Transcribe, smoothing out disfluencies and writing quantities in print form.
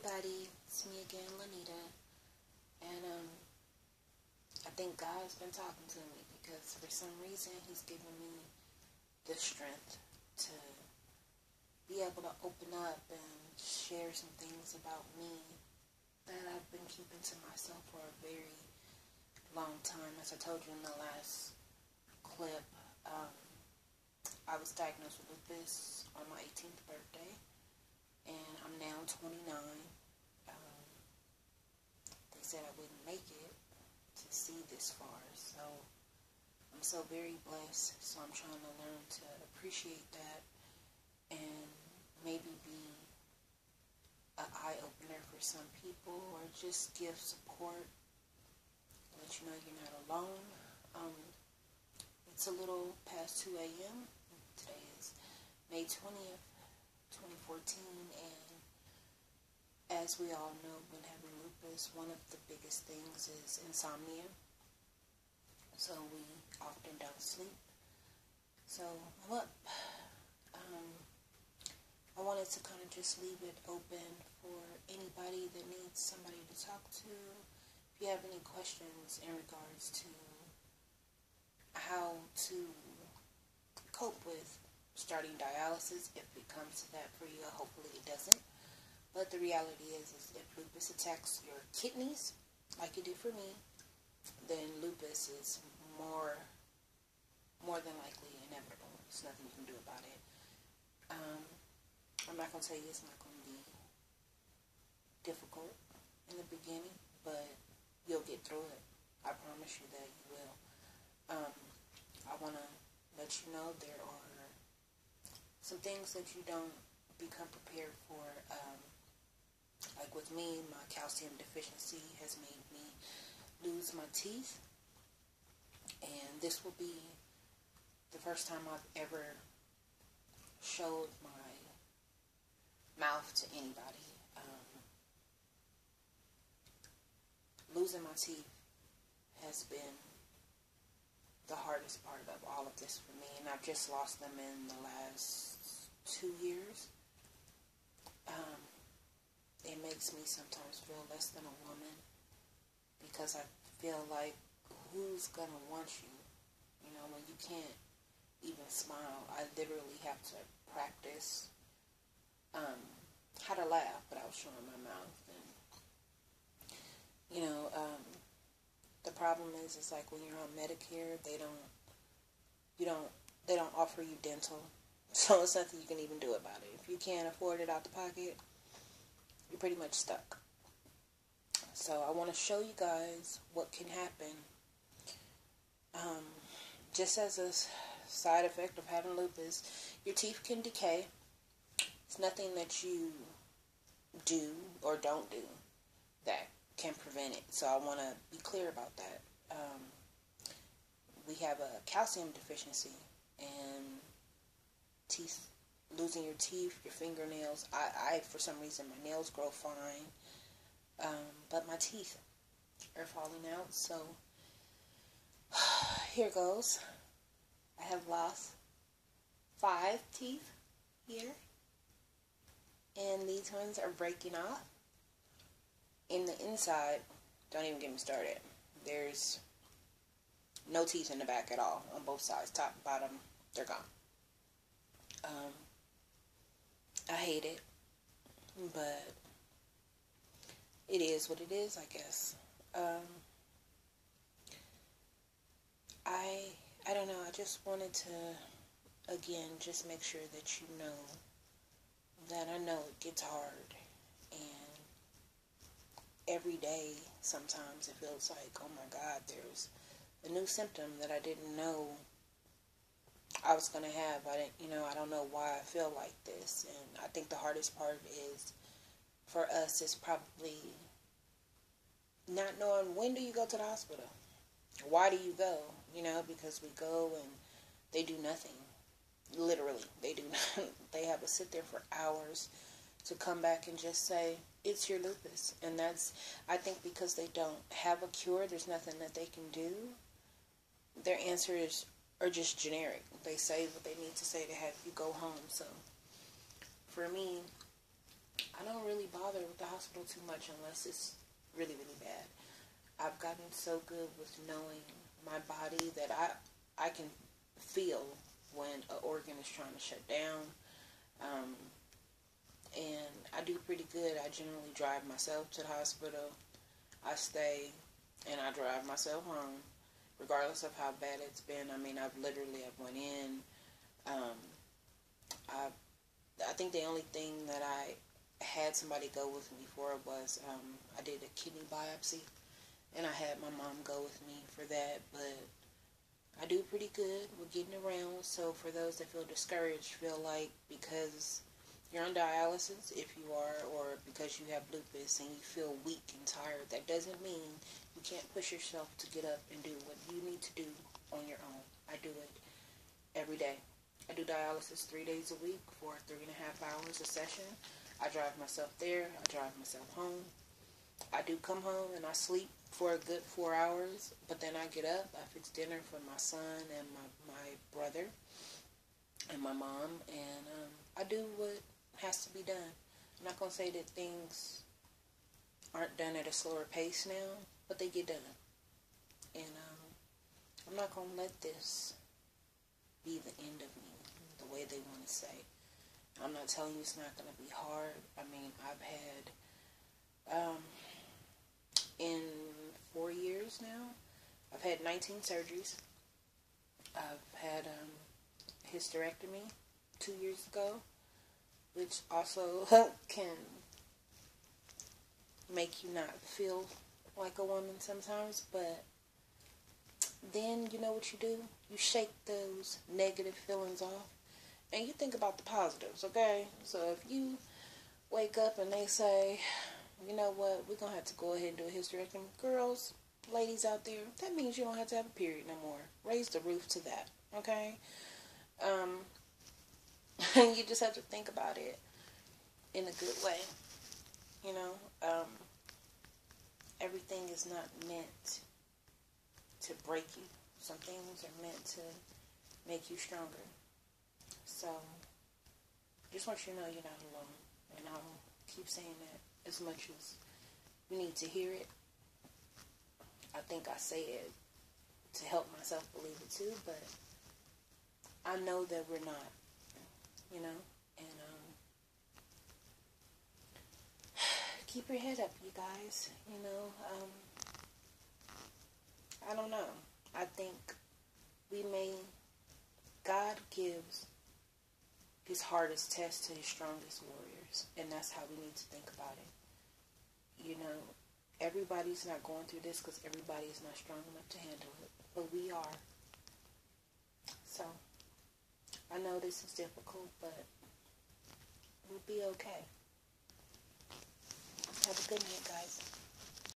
everybody, it's me again, Lanita, and I think God's been talking to me because for some reason He's given me the strength to be able to open up and share some things about me that I've been keeping to myself for a very long time. As I told you in the last clip, I was diagnosed with lupus on my 18th birthday, and I'm now 29. They said I wouldn't make it to see this far, so I'm so very blessed. So I'm trying to learn to appreciate that and maybe be an eye-opener for some people, or just give support, let you know you're not alone. It's a little past 2 a.m. Today is May 20th, 2014, and as we all know, when having lupus, one of the biggest things is insomnia. So we often don't sleep. So I'm up. I wanted to kind of just leave it open for anybody that needs somebody to talk to. If you have any questions in regards to how to cope with starting dialysis, if it comes to that for you, hopefully it doesn't. But the reality is if lupus attacks your kidneys, like it did for me, then lupus is more than likely inevitable. There's nothing you can do about it. I'm not going to tell you it's not going to be difficult in the beginning, but you'll get through it. I promise you that you will. I want to let you know there are some things that you don't become prepared for. Like with me, my calcium deficiency has made me lose my teeth. And this will be the first time I've ever showed my mouth to anybody. Losing my teeth has been the hardest part of all of this for me, and I've just lost them in the last 2 years. It makes me sometimes feel less than a woman, because I feel like, who's gonna want you? You know, when you can't even smile. I literally have to practice how to laugh without showing my mouth. And you know, the problem is like when you're on Medicare, they don't offer you dental, so it's nothing you can even do about it. If you can't afford it out the pocket, you're pretty much stuck. So I want to show you guys what can happen, just as a side effect of having lupus. Your teeth can decay. It's nothing that you do or don't do that can prevent it. So I want to be clear about that. We have a calcium deficiency, and losing your teeth, your fingernails. I for some reason, my nails grow fine, but my teeth are falling out. So here goes. I have lost 5 teeth here, and these ones are breaking off. In the inside, don't even get me started. There's no teeth in the back at all on both sides, top, bottom, they're gone. I hate it, but it is what it is, I guess. I don't know, I just wanted to, again, just make sure that you know that I know it gets hard, and every day, sometimes it feels like, oh my God, there's a new symptom that I didn't know I was going to have. I don't know why I feel like this. And I think the hardest part is, for us, is probably not knowing, when do you go to the hospital? Why do you go? Because we go and they do nothing. Literally, they do nothing. They have us sit there for hours to come back and just say, it's your lupus. And that's, I think, because they don't have a cure, there's nothing that they can do. Their answers are just generic. They say what they need to say to have you go home. So for me, I don't really bother with the hospital too much unless it's really, really bad. I've gotten so good with knowing my body that I can feel when an organ is trying to shut down. And I do pretty good. I generally drive myself to the hospital. I stay and I drive myself home, regardless of how bad it's been. I mean, I've went in. I think the only thing that I had somebody go with me for was I did a kidney biopsy, and I had my mom go with me for that. But I do pretty good. We're getting around. So for those that feel discouraged, feel like because you're on dialysis, if you are, or because you have lupus and you feel weak and tired, that doesn't mean you can't push yourself to get up and do what you need to do on your own. I do it every day. I do dialysis 3 days a week for 3.5 hours a session. I drive myself there. I drive myself home. I do come home and I sleep for a good 4 hours, but then I get up, I fix dinner for my son and my brother and my mom, and I do what has to be done. I'm not going to say that things aren't done at a slower pace now, but they get done. And I'm not going to let this be the end of me, the way they want to say. I'm not telling you it's not going to be hard. I mean, I've had, in 4 years now, I've had 19 surgeries. I've had hysterectomy 2 years ago, which also can make you not feel like a woman sometimes, but then you know what you do? You shake those negative feelings off, and you think about the positives, okay? So if you wake up and they say, you know what, we're going to have to go ahead and do a hysterectomy. Girls, ladies out there, that means you don't have to have a period no more. Raise the roof to that, okay? You just have to think about it in a good way. You know, everything is not meant to break you. Some things are meant to make you stronger. So, just want you to know you're not alone. And I'll keep saying that as much as you need to hear it. I think I say it to help myself believe it too, but I know that we're not, you know, and keep your head up, you guys, you know. I don't know. I think God gives his hardest test to his strongest warriors, and that's how we need to think about it. You know, everybody's not going through this because everybody's not strong enough to handle it, but we are. So, I know this is difficult, but we'll be okay. Have a good night, guys.